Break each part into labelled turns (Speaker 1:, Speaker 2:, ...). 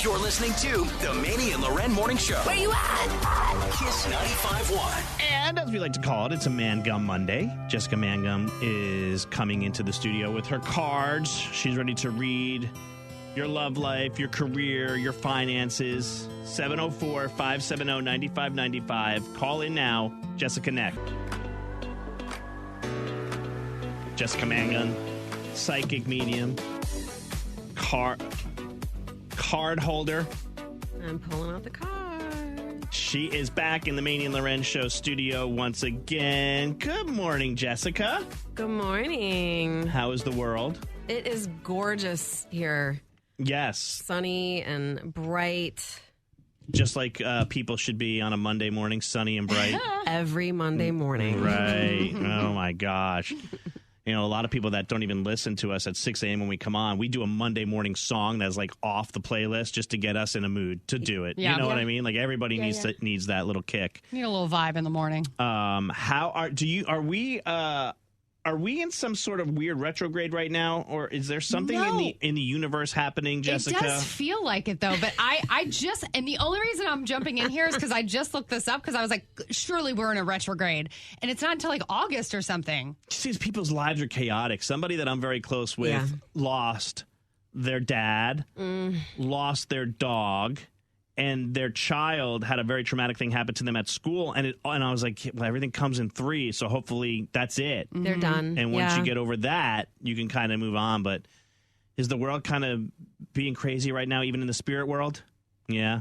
Speaker 1: You're listening to the Maney and LauRen Morning Show.
Speaker 2: Where you at?
Speaker 1: Kiss 95.1.
Speaker 3: And as we like to call it, it's a Man Gum Monday. Jessica Mangum is coming into the studio with her cards. She's ready to read your love life, your career, your finances. 704-570-9595. Call in now. Jessica Connect. Jessica Mangum, psychic medium, card holder.
Speaker 2: I'm pulling out the card.
Speaker 3: She is back in the Maney and LauRen show studio once again. Good morning, Jessica.
Speaker 2: Good morning.
Speaker 3: How is the world?
Speaker 2: It is gorgeous here.
Speaker 3: Yes.
Speaker 2: Sunny and bright.
Speaker 3: Just like people should be on a Monday morning, sunny and bright.
Speaker 2: Every Monday morning.
Speaker 3: Right. Oh, my gosh. You know, a lot of people that don't even listen to us at 6 a.m. when we come on, we do a Monday morning song that's like off the playlist just to get us in a mood to do it.
Speaker 4: Yeah.
Speaker 3: You know what I mean? Like everybody needs that little kick.
Speaker 4: Need a little vibe in the morning.
Speaker 3: Are we in some sort of weird retrograde right now, or is there something
Speaker 4: No.
Speaker 3: in the universe happening, Jessica?
Speaker 4: It does feel like it, though. But I just, and the only reason I'm jumping in here is because I just looked this up because I was like, surely we're in a retrograde. And it's not until like August or something.
Speaker 3: See, people's lives are chaotic. Somebody that I'm very close with lost their dad, lost their dog, and their child had a very traumatic thing happen to them at school. And I was like, well, everything comes in 3, so hopefully that's it.
Speaker 2: They're done.
Speaker 3: And once you get over that, you can kind of move on. But is the world kind of being crazy right now, even in the spirit world? Yeah.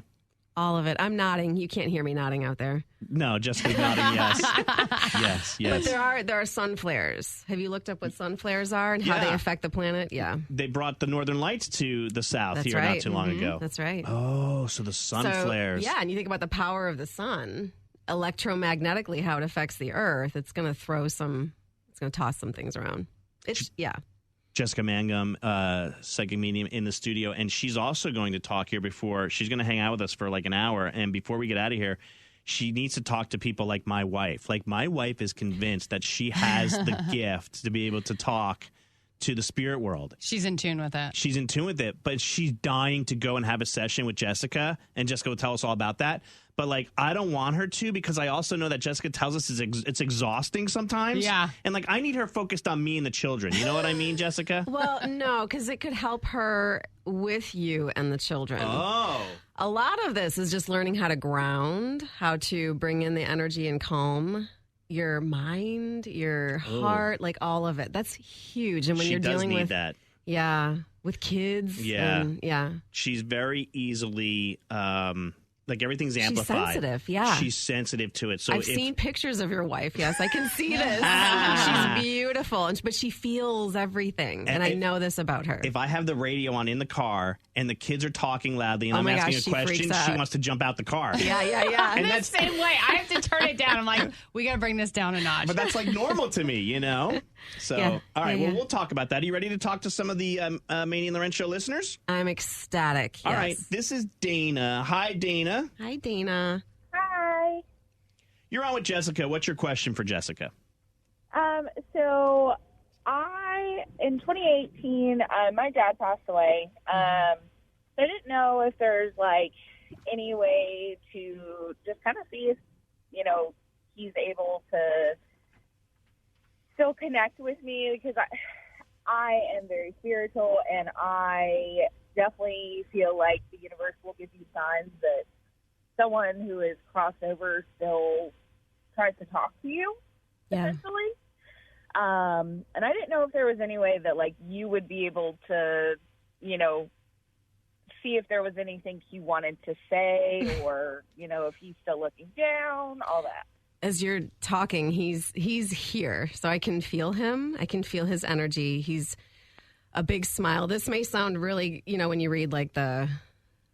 Speaker 2: All of it. I'm nodding. You can't hear me nodding out there.
Speaker 3: No, Jessica's nodding yes. Yes.
Speaker 2: But there are sun flares. Have you looked up what sun flares are and how they affect the planet? Yeah.
Speaker 3: They brought the northern lights to the south
Speaker 2: That's
Speaker 3: here
Speaker 2: right.
Speaker 3: not too long ago.
Speaker 2: That's right.
Speaker 3: Oh, so the sun flares.
Speaker 2: Yeah, and you think about the power of the sun, electromagnetically, how it affects the earth. It's going to toss some things around.
Speaker 3: Jessica Mangum, psychic medium in the studio, and she's also going to talk here she's going to hang out with us for like an hour, and before we get out of here, she needs to talk to people like my wife. Like, my wife is convinced that she has the gift to be able to talk to the spirit world.
Speaker 4: She's in tune with it.
Speaker 3: She's in tune with it, but she's dying to go and have a session with Jessica, and Jessica will tell us all about that. But, like, I don't want her to because I also know that Jessica tells us it's exhausting sometimes.
Speaker 4: Yeah.
Speaker 3: And, like, I need her focused on me and the children. You know what I mean, Jessica?
Speaker 2: Well, no, because it could help her with you and the children.
Speaker 3: Oh.
Speaker 2: A lot of this is just learning how to ground, how to bring in the energy and calm your mind, your heart, like all of it. That's huge. And when
Speaker 3: She
Speaker 2: you're
Speaker 3: does
Speaker 2: dealing
Speaker 3: need
Speaker 2: with
Speaker 3: that.
Speaker 2: Yeah, with kids.
Speaker 3: Yeah.
Speaker 2: And,
Speaker 3: She's very easily like everything's amplified.
Speaker 2: She's sensitive, yeah.
Speaker 3: She's sensitive to it. So
Speaker 2: I've seen pictures of your wife. Yes, I can see this. She's beautiful, but she feels everything, and I know this about her.
Speaker 3: If I have the radio on in the car and the kids are talking loudly and I'm
Speaker 2: my
Speaker 3: asking
Speaker 2: gosh,
Speaker 3: a question,
Speaker 2: she freaks out.
Speaker 3: she wants to jump out the car.
Speaker 2: Yeah.
Speaker 4: I'm the same way. I have to turn it down. I'm like, we got to bring this down a notch.
Speaker 3: But that's like normal to me, you know? So, all right, well, we'll talk about that. Are you ready to talk to some of the Maney and LauRen show listeners?
Speaker 2: I'm ecstatic. Yes.
Speaker 3: All right, this is Dana. Hi, Dana.
Speaker 2: Hi, Dana.
Speaker 5: Hi.
Speaker 3: You're on with Jessica. What's your question for Jessica?
Speaker 5: So in 2018, my dad passed away. I didn't know if there's like any way to just kind of see if, he's able to still connect with me, because I am very spiritual, and I definitely feel like the universe will give you signs that someone who is crossed over still tries to talk to you, essentially. And I didn't know if there was any way that, like, you would be able to, see if there was anything he wanted to say, or, if he's still looking down, all that.
Speaker 2: As you're talking, he's here, so I can feel him. I can feel his energy. He's a big smile. This may sound really, when you read like the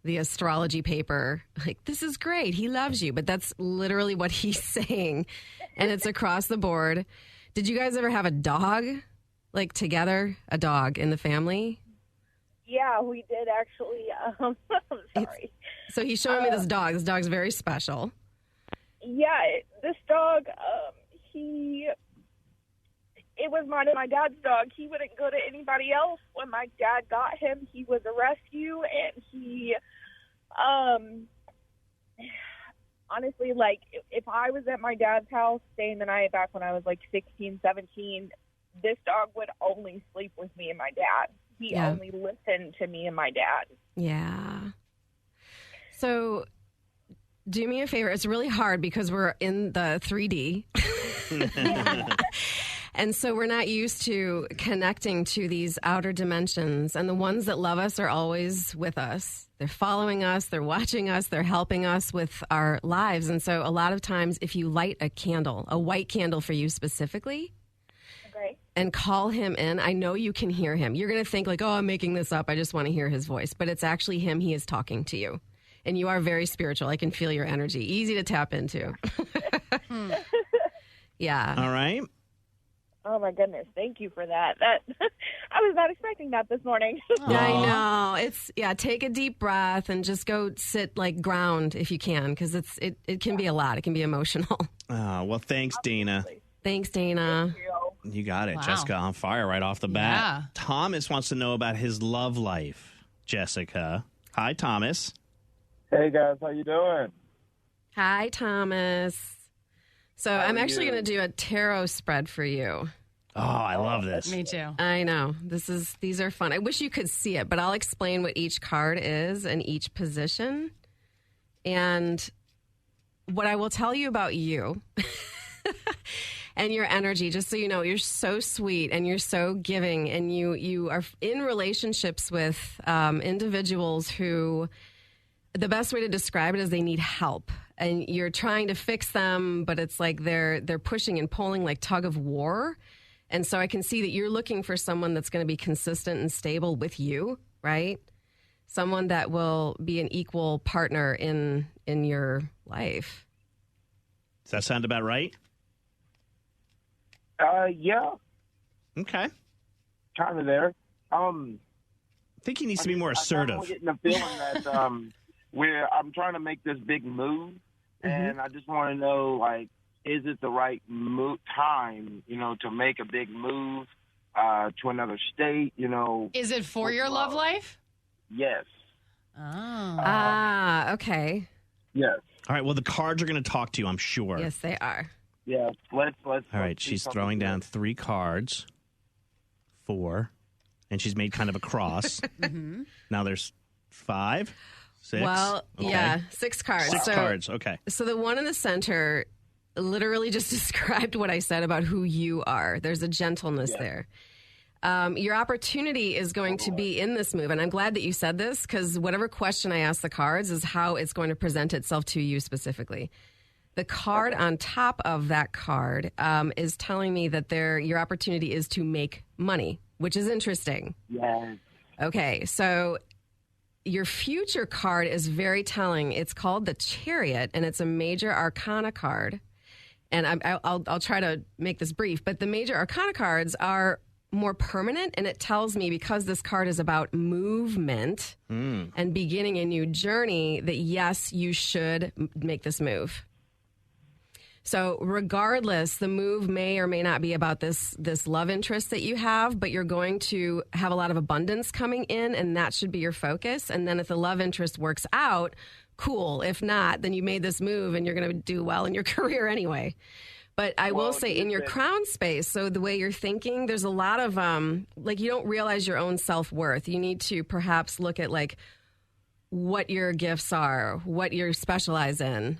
Speaker 2: astrology paper, like, this is great, he loves you, but that's literally what he's saying, and it's across the board. Did you guys ever have a dog, like together, a dog in the family?
Speaker 5: Yeah, we did actually. I'm sorry.
Speaker 2: So he's showing me this dog. This dog's very special.
Speaker 5: Yeah, this dog, it was my dad's dog. He wouldn't go to anybody else. When my dad got him, he was a rescue, and he Honestly, like, if I was at my dad's house staying the night back when I was like 16, 17, this dog would only sleep with me and my dad. He only listened to me and my dad.
Speaker 2: Yeah. So do me a favor. It's really hard because we're in the 3D. And so we're not used to connecting to these outer dimensions. And the ones that love us are always with us. They're following us. They're watching us. They're helping us with our lives. And so a lot of times if you light a candle, a white candle for you specifically, and call him in, I know you can hear him. You're going to think like, oh, I'm making this up. I just want to hear his voice. But it's actually him. He is talking to you. And you are very spiritual. I can feel your energy. Easy to tap into. Yeah.
Speaker 3: All right.
Speaker 5: Oh, my goodness. Thank you for that. I was not expecting that this morning.
Speaker 2: I know. Take a deep breath and just go sit, like, ground if you can, because it can be a lot. It can be emotional.
Speaker 3: Oh, well, thanks, Dana.
Speaker 2: Thanks, Dana.
Speaker 5: Thank you.
Speaker 3: You got it.
Speaker 4: Wow.
Speaker 3: Jessica on fire right off the bat.
Speaker 4: Yeah.
Speaker 3: Thomas wants to know about his love life. Jessica. Hi, Thomas.
Speaker 6: Hey, guys. How you doing?
Speaker 2: Hi, Thomas. So I'm actually going to do a tarot spread for you.
Speaker 3: Oh, I love this.
Speaker 4: Me too.
Speaker 2: I know. These are fun. I wish you could see it, but I'll explain what each card is and each position. And what I will tell you about you and your energy, just so you know, you're so sweet and you're so giving, and you are in relationships with individuals who, the best way to describe it is they need help. And you're trying to fix them, but it's like they're pushing and pulling like tug of war. And so I can see that you're looking for someone that's going to be consistent and stable with you, right? Someone that will be an equal partner in your life.
Speaker 3: Does that sound about right?
Speaker 6: Yeah,
Speaker 3: Okay.
Speaker 6: kind of there.
Speaker 3: I think he needs to be more assertive.
Speaker 6: I'm getting the feeling that I'm trying to make this big move, and I just want to know, like, is it the right time, to make a big move to another state,
Speaker 4: Is it for your love life?
Speaker 6: Yes.
Speaker 4: Oh.
Speaker 2: Okay.
Speaker 6: Yes.
Speaker 3: All right, well, the cards are going to talk to you, I'm sure.
Speaker 2: Yes, they are.
Speaker 6: Yeah. Let's.
Speaker 3: All right, she's throwing down 3 cards. 4. And she's made kind of a cross. Now there's 5, 6.
Speaker 2: Well,
Speaker 3: Okay.
Speaker 2: yeah, 6 cards.
Speaker 3: 6 cards, okay.
Speaker 2: So the one in the center literally just described what I said about who you are. There's a gentleness there. Your opportunity is going to be in this move. And I'm glad that you said this, because whatever question I ask the cards is how it's going to present itself to you specifically. The card on top of that card is telling me that your opportunity is to make money, which is interesting.
Speaker 6: Yes.
Speaker 2: Okay, so your future card is very telling. It's called the Chariot, and it's a major arcana card. And I'll try to make this brief, but the major arcana cards are more permanent, and it tells me, because this card is about movement and beginning a new journey, that yes, you should make this move. So regardless, the move may or may not be about this love interest that you have, but you're going to have a lot of abundance coming in, and that should be your focus. And then if the love interest works out, cool. If not, then you made this move and you're going to do well in your career anyway. But I will say, in your crown space, so the way you're thinking, there's a lot of, you don't realize your own self-worth. You need to perhaps look at, like, what your gifts are, what you specialize in,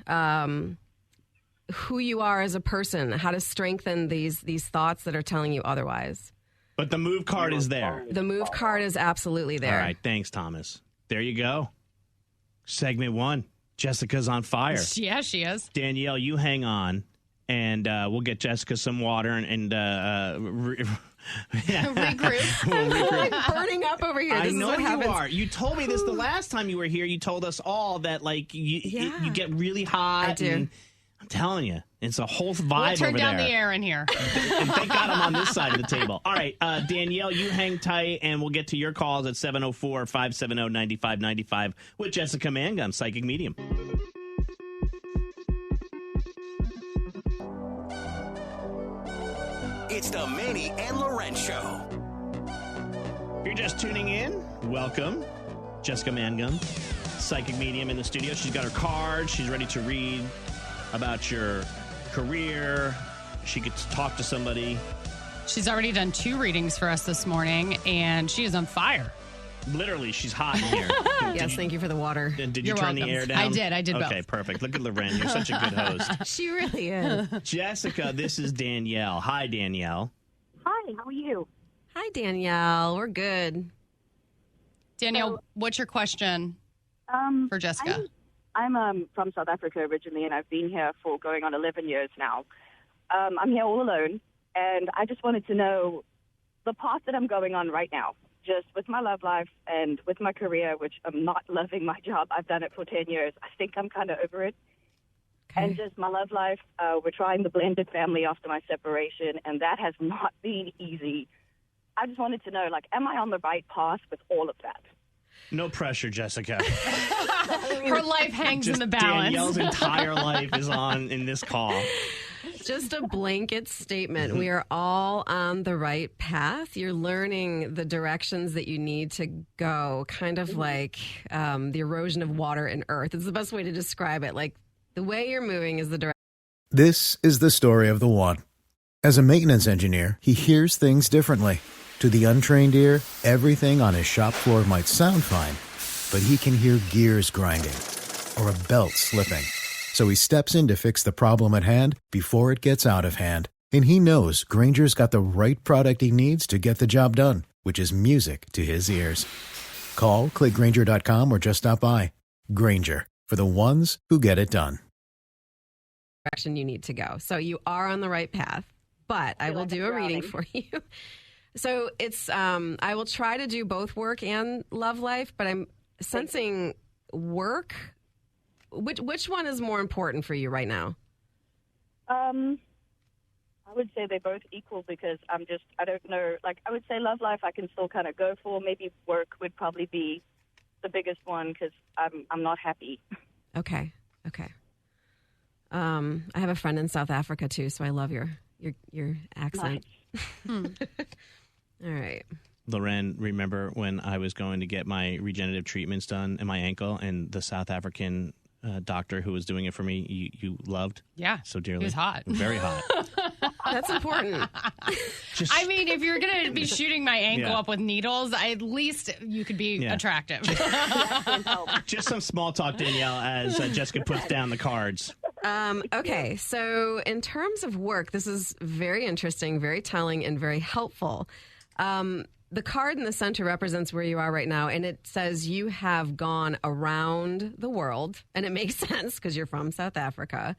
Speaker 2: who you are as a person, how to strengthen these thoughts that are telling you otherwise.
Speaker 3: But the move card is there.
Speaker 2: The move card is absolutely there.
Speaker 3: All right, thanks, Thomas. There you go. Segment 1. Jessica's on fire.
Speaker 4: Yeah, she is.
Speaker 3: Danielle, you hang on, and we'll get Jessica some water and
Speaker 4: Regroup.
Speaker 2: I'm like burning up over here.
Speaker 3: I
Speaker 2: This is
Speaker 3: know
Speaker 2: what
Speaker 3: you
Speaker 2: happens.
Speaker 3: are. You told me this the last time you were here. You told us all that, like, you get really hot.
Speaker 2: I do.
Speaker 3: And I'm telling you, it's a whole vibe
Speaker 4: We'll turn
Speaker 3: over
Speaker 4: down
Speaker 3: there.
Speaker 4: the air in here.
Speaker 3: And thank God I'm on this side of the table. All right, Danielle, you hang tight, and we'll get to your calls at 704-570-9595 with Jessica Mangum, Psychic Medium.
Speaker 1: It's the Maney and LauRen Show.
Speaker 3: If you're just tuning in, welcome. Jessica Mangum, psychic medium in the studio. She's got her cards. She's ready to read about your career. She could talk to somebody.
Speaker 4: She's already done 2 readings for us this morning, and she is on fire.
Speaker 3: Literally, she's hot in here.
Speaker 2: Yes, thank you for the water.
Speaker 3: Did you
Speaker 4: You're
Speaker 3: turn
Speaker 4: welcome.
Speaker 3: the air down?
Speaker 4: I did both.
Speaker 3: Okay, perfect. Look at LauRen. You're such a good host.
Speaker 2: She really is.
Speaker 3: Jessica, this is Danielle. Hi, Danielle.
Speaker 7: Hi, how are you?
Speaker 2: Hi, Danielle. We're good.
Speaker 4: Danielle, what's your question for Jessica?
Speaker 7: I'm from South Africa originally, and I've been here for going on 11 years now. I'm here all alone, and I just wanted to know the path that I'm going on right now, just with my love life and with my career, which I'm not loving my job. I've done it for 10 years. I think I'm kind of over it.
Speaker 2: Okay.
Speaker 7: And just my love life, we're trying the blended family after my separation, and that has not been easy. I just wanted to know, am I on the right path with all of that?
Speaker 3: No pressure, Jessica.
Speaker 4: Her life hangs in the balance.
Speaker 3: Danielle's entire life is on in this call.
Speaker 2: Just a blanket statement. We are all on the right path. You're learning the directions that you need to go, kind of like the erosion of water and earth. It's the best way to describe it. Like the way you're moving is the direction.
Speaker 8: This is the story of the one. As a maintenance engineer, he hears things differently. To the untrained ear, everything on his shop floor might sound fine, but he can hear gears grinding or a belt slipping. So he steps in to fix the problem at hand before it gets out of hand. And he knows Grainger's got the right product he needs to get the job done, which is music to his ears. Call, click Grainger.com, or just stop by. Grainger, for the ones who get it done.
Speaker 2: Direction you need to go. So you are on the right path, but I will do a reading for you. So it's, I will try to do both work and love life, but I'm sensing work. Which one is more important for you right now?
Speaker 7: I would say they're both equal because I don't know. I would say love life I can still kind of go for. Maybe work would probably be the biggest one because I'm not happy.
Speaker 2: Okay. I have a friend in South Africa too, so I love your accent.
Speaker 7: Nice.
Speaker 2: All right.
Speaker 3: LauRen, remember when I was going to get my regenerative treatments done in my ankle, and the South African doctor who was doing it for me, you loved?
Speaker 4: Yeah.
Speaker 3: So dearly.
Speaker 4: He was hot.
Speaker 3: Very hot.
Speaker 2: That's important.
Speaker 4: I mean, if you're going to be shooting my ankle up with needles, at least you could be attractive.
Speaker 3: Just some small talk, Danielle, as Jessica puts down the cards.
Speaker 2: Okay, so in terms of work, this is very interesting, very telling, and very helpful. The card in the center represents where you are right now, and it says you have gone around the world, and it makes sense because you're from South Africa,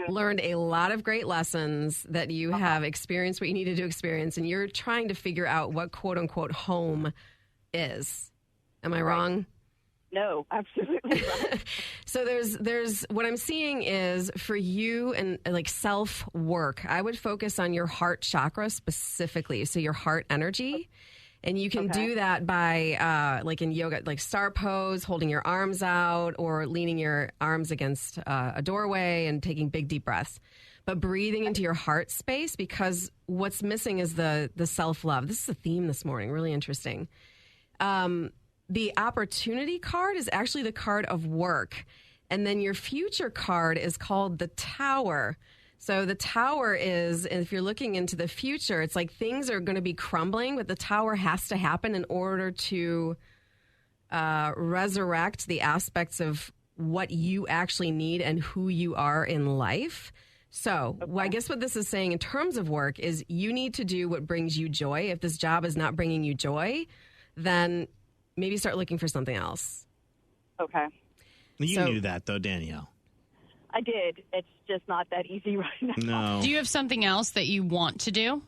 Speaker 2: learned a lot of great lessons that you have experienced what you needed to experience, and you're trying to figure out what quote-unquote home is. Am I wrong?
Speaker 7: No, absolutely right.
Speaker 2: So there's what I'm seeing is for you and self-work, I would focus on your heart chakra specifically, so your heart energy. And you can do that by, in yoga, star pose, holding your arms out or leaning your arms against a doorway and taking big, deep breaths. But breathing into your heart space, because what's missing is the self-love. This is a theme this morning, really interesting. The opportunity card is actually the card of work. And then your future card is called the Tower. So the Tower is, if you're looking into the future, it's like things are going to be crumbling, but the Tower has to happen in order to resurrect the aspects of what you actually need and who you are in life. So I guess what this is saying in terms of work is you need to do what brings you joy. If this job is not bringing you joy, then maybe start looking for something else.
Speaker 7: Okay.
Speaker 3: You knew that, though, Danielle.
Speaker 7: I did. It's just not that easy right now.
Speaker 3: No.
Speaker 4: Do you have something else that you want to do?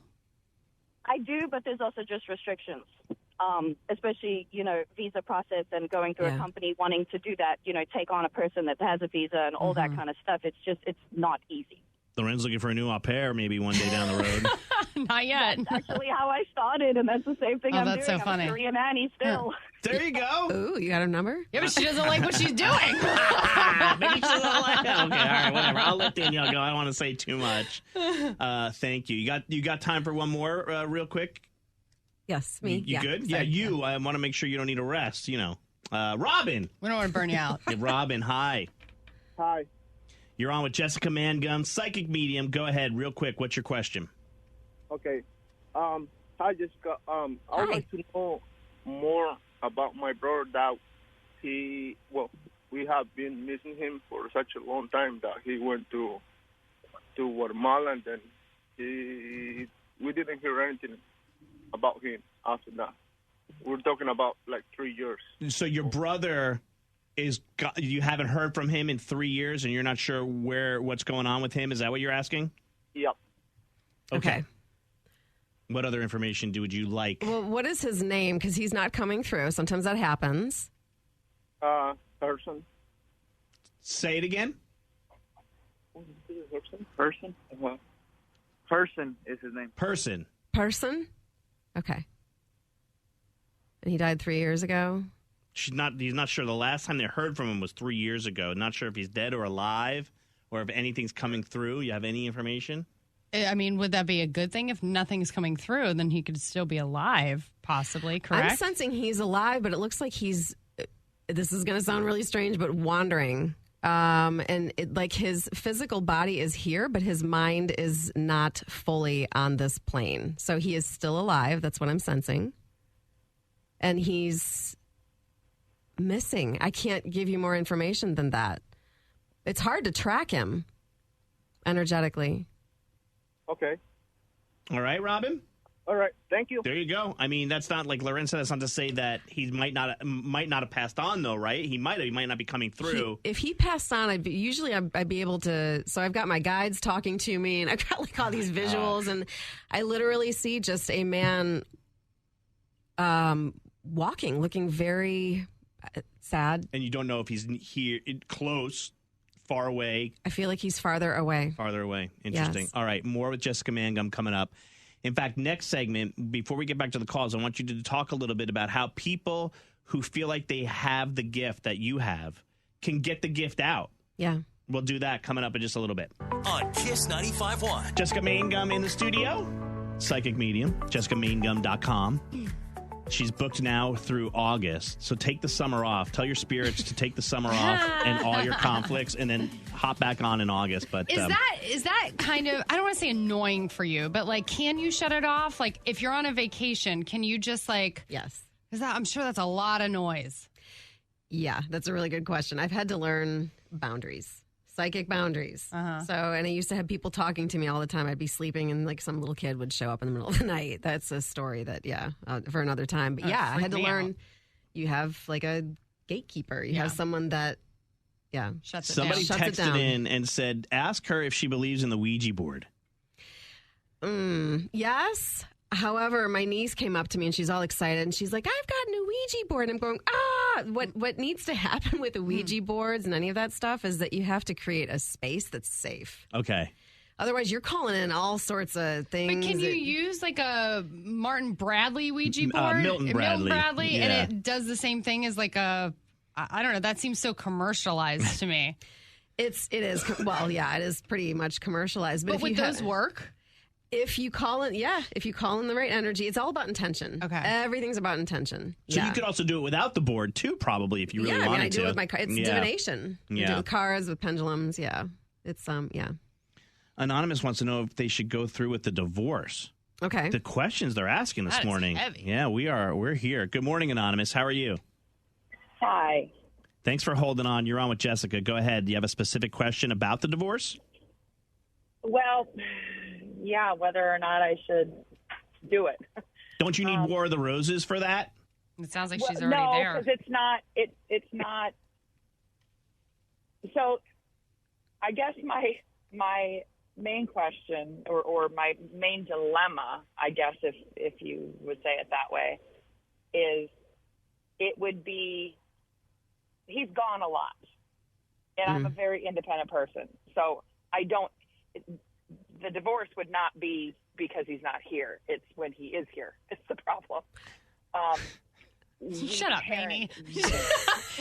Speaker 7: I do, but there's also just restrictions, especially, visa process and going through a company wanting to do that, take on a person that has a visa and all that kind of stuff. It's not easy.
Speaker 3: LauRen's looking for a new au pair maybe one day down the road.
Speaker 4: Not yet.
Speaker 7: That's actually how I started, and that's the same thing I'm doing.
Speaker 4: That's so funny.
Speaker 7: I'm Korean Annie still.
Speaker 3: There you go.
Speaker 2: Ooh, you got a number?
Speaker 4: Yeah, but she doesn't like what she's doing.
Speaker 3: Maybe she doesn't like it. Okay, all right, whatever. I'll let Danielle go. I don't want to say too much. Thank you. You got time for one more real quick?
Speaker 2: Yes, me.
Speaker 3: You good?
Speaker 2: Sorry.
Speaker 3: Yeah, you. I want to make sure you don't need a rest, Robin.
Speaker 4: We don't want to burn you out.
Speaker 3: Hey, Robin, hi.
Speaker 9: Hi.
Speaker 3: You're on with Jessica Mangum, psychic medium. Go ahead, real quick. What's your question?
Speaker 9: Okay. Hi, Jessica. I would like to know more about my brother that we have been missing him for such a long time that he went to Guatemala, and then we didn't hear anything about him after that. We're talking about like 3 years.
Speaker 3: So your brother you haven't heard from him in 3 years, and you're not sure what's going on with him? Is that what you're asking?
Speaker 9: Yep.
Speaker 2: Okay.
Speaker 3: What other information would you like?
Speaker 2: Well, what is his name? Because he's not coming through. Sometimes that happens.
Speaker 9: Person.
Speaker 3: Say it again.
Speaker 9: Person? Uh-huh. Person is his name.
Speaker 3: Person.
Speaker 2: Person? Okay. And he died 3 years ago?
Speaker 3: He's not sure. The last time they heard from him was 3 years ago. Not sure if he's dead or alive or if anything's coming through. You have any information?
Speaker 4: I mean, would that be a good thing? If nothing's coming through, then he could still be alive, possibly, correct?
Speaker 2: I'm sensing he's alive, but it looks like this is going to sound really strange, but wandering. And his physical body is here, but his mind is not fully on this plane. So he is still alive. That's what I'm sensing. And he's missing. I can't give you more information than that. It's hard to track him energetically.
Speaker 9: Okay.
Speaker 3: All right, Robin?
Speaker 9: All right. Thank you.
Speaker 3: There you go. I mean, that's not like LauRen said. That's not to say that he might not have passed on, though, right? He might not be coming through.
Speaker 2: If he passed on, I'd be able to. So I've got my guides talking to me, and I've got like all these visuals, and I literally see just a man walking, looking very sad.
Speaker 3: And you don't know if he's here, close, far away.
Speaker 2: I feel like he's farther away.
Speaker 3: Farther away. Interesting.
Speaker 2: Yes.
Speaker 3: All right. More with Jessica Mangum coming up. In fact, next segment, before we get back to the calls, I want you to talk a little bit about how people who feel like they have the gift that you have can get the gift out.
Speaker 2: Yeah.
Speaker 3: We'll do that coming up in just a little bit.
Speaker 1: On Kiss 95.1.
Speaker 3: Jessica Mangum in the studio. Psychic medium. JessicaMangum.com. She's booked now through August, so take the summer off. Tell your spirits to take the summer off and all your conflicts, and then hop back on in August. But
Speaker 4: is that kind of, I don't want to say annoying for you, but like, can you shut it off? Like, if you're on a vacation, can you just like?
Speaker 2: Yes.
Speaker 4: Because I'm sure that's a lot of noise.
Speaker 2: Yeah, that's a really good question. I've had to learn boundaries. Psychic boundaries.
Speaker 4: Uh-huh.
Speaker 2: So, and I used to have people talking to me all the time. I'd be sleeping and like some little kid would show up in the middle of the night. That's a story that, for another time. But yeah, I had to learn. You have like a gatekeeper. You have someone that,
Speaker 4: shuts it
Speaker 3: somebody
Speaker 4: down.
Speaker 3: texted in and said, ask her if she believes in the Ouija board.
Speaker 2: Yes. However, my niece came up to me and she's all excited and she's like, I've got a Ouija board. I'm going, what needs to happen with the Ouija boards and any of that stuff is that you have to create a space that's safe.
Speaker 3: Okay.
Speaker 2: Otherwise, you're calling in all sorts of things.
Speaker 4: But can you use like a Martin Bradley Ouija board?
Speaker 3: Milton Bradley.
Speaker 4: And it does the same thing as like I don't know. That seems so commercialized to me.
Speaker 2: It is. Well, yeah, it is pretty much commercialized. But
Speaker 4: would those work?
Speaker 2: If you call in the right energy, it's all about intention.
Speaker 4: Okay.
Speaker 2: Everything's about intention.
Speaker 3: So you could also do it without the board too, probably, if you really wanted to.
Speaker 2: I do it with my cards. It's divination.
Speaker 3: Yeah.
Speaker 2: I do it with cards, with pendulums. Yeah. It's
Speaker 3: Anonymous wants to know if they should go through with the divorce.
Speaker 2: Okay.
Speaker 3: The questions they're asking this morning.
Speaker 4: Heavy.
Speaker 3: Yeah, we're here. Good morning, Anonymous. How are you?
Speaker 5: Hi.
Speaker 3: Thanks for holding on. You're on with Jessica. Go ahead. Do you have a specific question about the divorce?
Speaker 5: Well, yeah, whether or not I should do it.
Speaker 3: Don't you need War of the Roses for that?
Speaker 4: It sounds like she's already there.
Speaker 5: No, because it's not. So I guess my main question or my main dilemma, I guess if you would say it that way, is it would be he's gone a lot. And I'm a very independent person. So the divorce would not be because he's not here. It's when he is here. It's the problem.
Speaker 4: Shut up, Maney.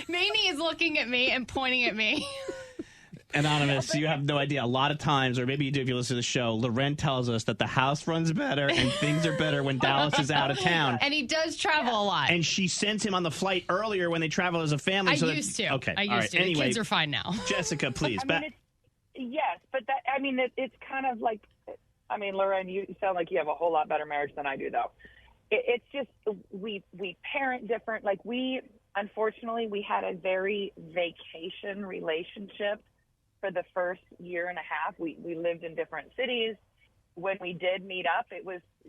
Speaker 4: Maney is looking at me and pointing at me.
Speaker 3: Anonymous, you have no idea. A lot of times, or maybe you do if you listen to the show, LauRen tells us that the house runs better and things are better when Dallas is out of town.
Speaker 4: And he does travel a lot.
Speaker 3: And she sends him on the flight earlier when they travel as a family.
Speaker 4: I used to.
Speaker 3: Okay.
Speaker 4: I used
Speaker 3: all right.
Speaker 4: to.
Speaker 3: Anyway,
Speaker 4: The kids are fine now.
Speaker 3: Jessica, please.
Speaker 5: Yes, but it's kind of like, LauRen, you sound like you have a whole lot better marriage than I do, though. It's just we parent different. Like unfortunately, we had a very vacation relationship for the first year and a half. We lived in different cities. When we did meet up,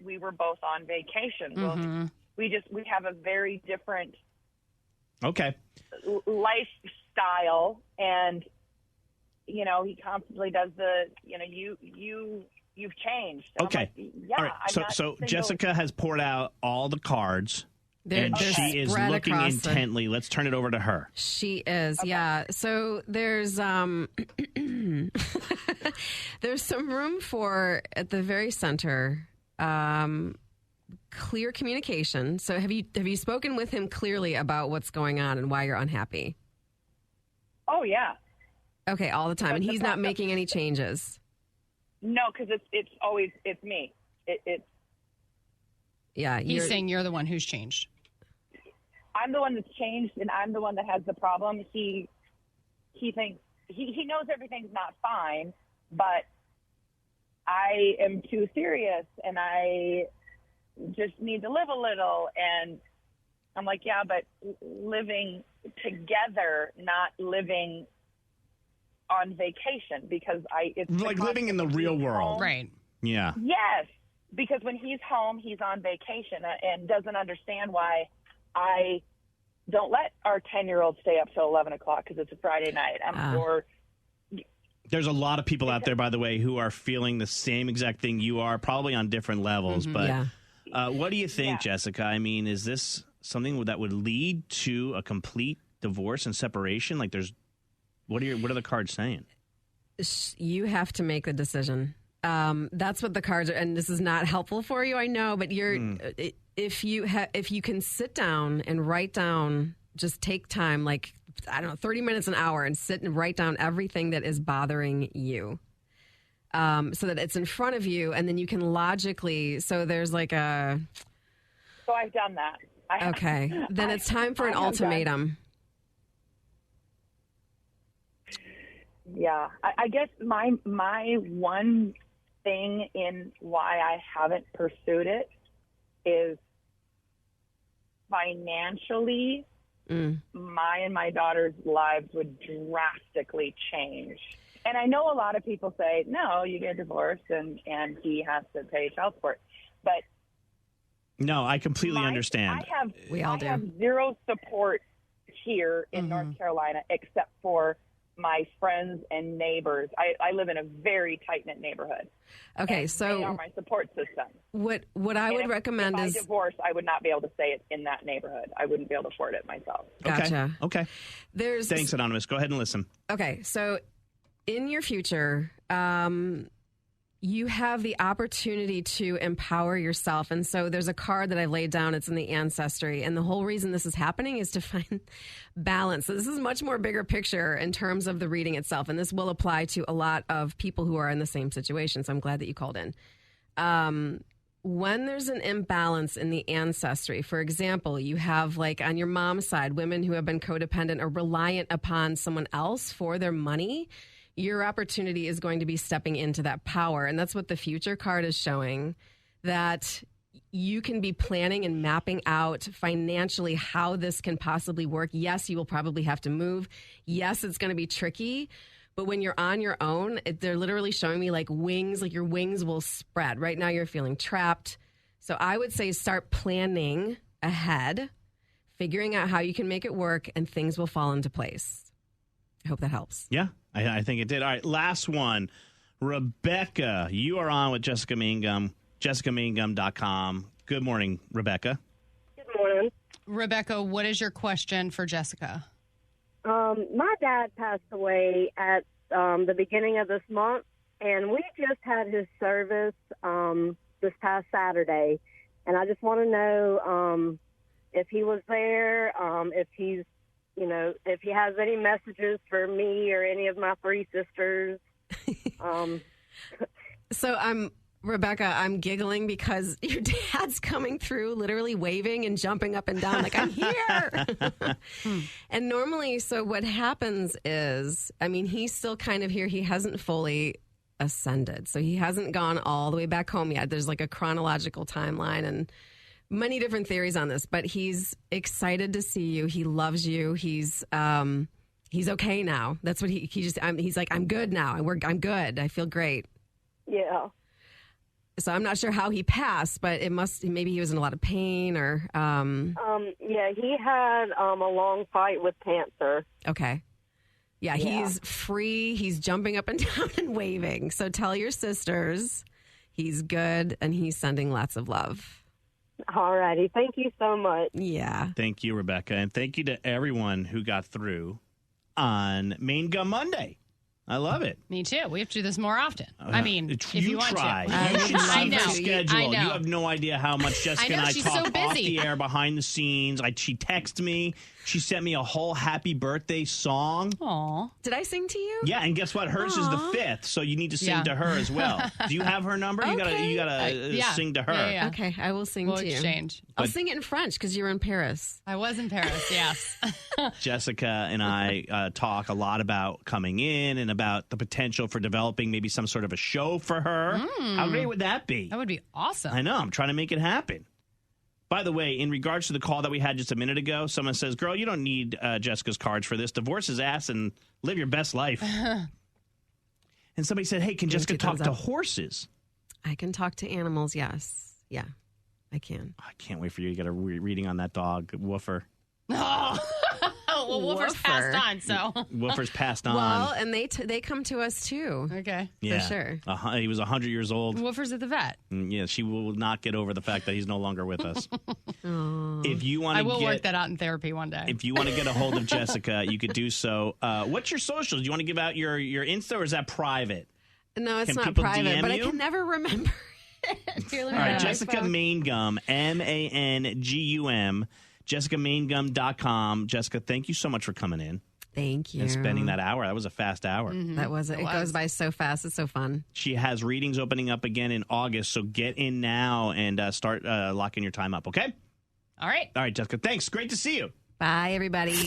Speaker 5: we were both on vacation.
Speaker 4: Mm-hmm.
Speaker 5: We have a very different lifestyle, and he constantly does you've changed. And
Speaker 3: okay.
Speaker 5: I'm like, yeah.
Speaker 3: All right. So Jessica has poured out all the cards.
Speaker 2: They're
Speaker 3: she is looking intently. Let's turn it over to her.
Speaker 2: She is, okay. Yeah. So there's there's some room for, at the very center, clear communication. So have you spoken with him clearly about what's going on and why you're unhappy?
Speaker 5: Oh yeah.
Speaker 2: Okay, all the time, and he's not making any changes.
Speaker 5: No, because it's always me.
Speaker 2: Yeah,
Speaker 4: he's saying you're the one who's changed.
Speaker 5: I'm the one that's changed, and I'm the one that has the problem. He thinks he knows everything's not fine, but I am too serious, and I just need to live a little. And I'm like, yeah, but living together, not living on vacation, because it's
Speaker 3: like living in the real world,
Speaker 5: home.
Speaker 4: Right?
Speaker 3: Yeah.
Speaker 5: Yes, because when he's home, he's on vacation and doesn't understand why I don't let our 10-year-old stay up till 11 o'clock because it's a Friday night.
Speaker 3: There's a lot of people out there, by the way, who are feeling the same exact thing you are, probably on different levels.
Speaker 2: Mm-hmm,
Speaker 3: but what do you think, Jessica? I mean, is this something that would lead to a complete divorce and separation? Like, what are the cards saying?
Speaker 2: You have to make the decision. That's what the cards are, and this is not helpful for you, I know, but if you can sit down and write down, just take time, like, I don't know, 30 minutes, an hour, and sit and write down everything that is bothering you, so that it's in front of you, and then you can logically, so there's like a...
Speaker 5: So I've done that.
Speaker 2: Okay. Then it's time for an ultimatum.
Speaker 5: Yeah, I guess my one thing in why I haven't pursued it is financially, my and my daughter's lives would drastically change. And I know a lot of people say, no, you get divorced and he has to pay child support. But
Speaker 3: no, I completely understand.
Speaker 5: I have zero support here in North Carolina except for my friends and neighbors. I live in a very tight-knit neighborhood.
Speaker 2: Okay, so
Speaker 5: they are my support system.
Speaker 2: What I would recommend is...
Speaker 5: If I divorce, I would not be able to stay in that neighborhood. I wouldn't be able to afford it myself.
Speaker 2: Gotcha.
Speaker 3: Okay. Thanks, Anonymous. Go ahead and listen.
Speaker 2: Okay, so in your future, you have the opportunity to empower yourself. And so there's a card that I laid down. It's in the ancestry. And the whole reason this is happening is to find balance. So this is much more bigger picture in terms of the reading itself. And this will apply to a lot of people who are in the same situation. So I'm glad that you called in. When there's an imbalance in the ancestry, for example, you have, like, on your mom's side, women who have been codependent or reliant upon someone else for their money, your opportunity is going to be stepping into that power. And that's what the future card is showing, that you can be planning and mapping out financially how this can possibly work. Yes, you will probably have to move. Yes, it's going to be tricky. But when you're on your own, they're literally showing me like wings, like your wings will spread. Right now you're feeling trapped. So I would say start planning ahead, figuring out how you can make it work, and things will fall into place. I hope that helps.
Speaker 3: Yeah, I think it did. All right, last one. Rebecca, you are on with Jessica Mangum, jessicamangum.com. Good morning, Rebecca.
Speaker 10: Good morning.
Speaker 4: Rebecca, what is your question for Jessica?
Speaker 10: My dad passed away at the beginning of this month, and we just had his service this past Saturday. And I just want to know if he was there, if he's if he has any messages for me or any of my 3 sisters.
Speaker 2: So Rebecca, I'm giggling because your dad's coming through literally waving and jumping up and down like, I'm here. And normally, so what happens is, he's still kind of here. He hasn't fully ascended. So he hasn't gone all the way back home yet. There's like a chronological timeline and many different theories on this, but he's excited to see you. He loves you. He's okay now. That's what he's like, I'm good now. I'm good. I feel great.
Speaker 10: Yeah.
Speaker 2: So I'm not sure how he passed, but maybe he was in a lot of pain or.
Speaker 10: Yeah, he had a long fight with cancer.
Speaker 2: Okay. Yeah, he's free. He's jumping up and down and waving. So tell your sisters he's good and he's sending lots of love.
Speaker 10: All righty. Thank you so much.
Speaker 2: Yeah.
Speaker 3: Thank you, Rebecca. And thank you to everyone who got through on Main Gum Monday. I love it.
Speaker 4: Me too. We have to do this more often. If you want
Speaker 3: try.
Speaker 4: to.
Speaker 3: You should see
Speaker 4: I know.
Speaker 3: her schedule.
Speaker 4: I know.
Speaker 3: You have no idea how much Jessica and I
Speaker 4: she's
Speaker 3: talk
Speaker 4: so
Speaker 3: off
Speaker 4: busy.
Speaker 3: the air, behind the scenes. She texted me. She sent me a whole happy birthday song.
Speaker 4: Aw.
Speaker 2: Did I sing to you?
Speaker 3: Yeah, and guess what? Hers is the 5th, so you need to sing to her as well. Do you have her number?
Speaker 2: Okay.
Speaker 3: You gotta sing to her.
Speaker 4: Yeah.
Speaker 2: Okay, I will sing
Speaker 4: We'll
Speaker 2: to you.
Speaker 4: exchange.
Speaker 2: I'll sing it in French because you were in Paris.
Speaker 4: I was in Paris, yes.
Speaker 3: Jessica and I talk a lot about coming in and about the potential for developing maybe some sort of a show for her. How great would that be?
Speaker 4: That would be awesome.
Speaker 3: I know. I'm trying to make it happen. By the way, in regards to the call that we had just a minute ago, someone says, girl, you don't need Jessica's cards for this. Divorce his ass and live your best life. And somebody said, hey, can Jessica talk to horses?
Speaker 2: I can talk to animals, yes. Yeah, I can.
Speaker 3: I can't wait for you to get a reading on that dog, Woofer.
Speaker 4: Well, Wolfer's passed on, so.
Speaker 3: Woofer's passed on.
Speaker 2: Well, and they come to us too.
Speaker 4: Okay.
Speaker 3: Yeah.
Speaker 2: For sure.
Speaker 3: He was 100 years old.
Speaker 4: Wolfer's at the vet.
Speaker 3: Yeah, she will not get over the fact that he's no longer with us. If you want
Speaker 4: I will work that out in therapy one day.
Speaker 3: If you want to get a hold of Jessica, you could do so. What's your socials? Do you want to give out your Insta, or is that private?
Speaker 2: No, it's
Speaker 3: Can
Speaker 2: not
Speaker 3: people
Speaker 2: private,
Speaker 3: DM
Speaker 2: but
Speaker 3: you?
Speaker 2: I can never remember it. Here, let me
Speaker 3: All right,
Speaker 2: grab my
Speaker 3: Jessica
Speaker 2: phone.
Speaker 3: Mangum, MANGUM, JessicaMangum.com. Jessica, thank you so much for coming in.
Speaker 2: Thank you.
Speaker 3: And spending that hour. That was a fast hour.
Speaker 2: That was it. It goes by so fast. It's so fun.
Speaker 3: She has readings opening up again in August, so get in now and start locking your time up, okay?
Speaker 4: All right.
Speaker 3: All right, Jessica, thanks. Great to see you.
Speaker 2: Bye, everybody.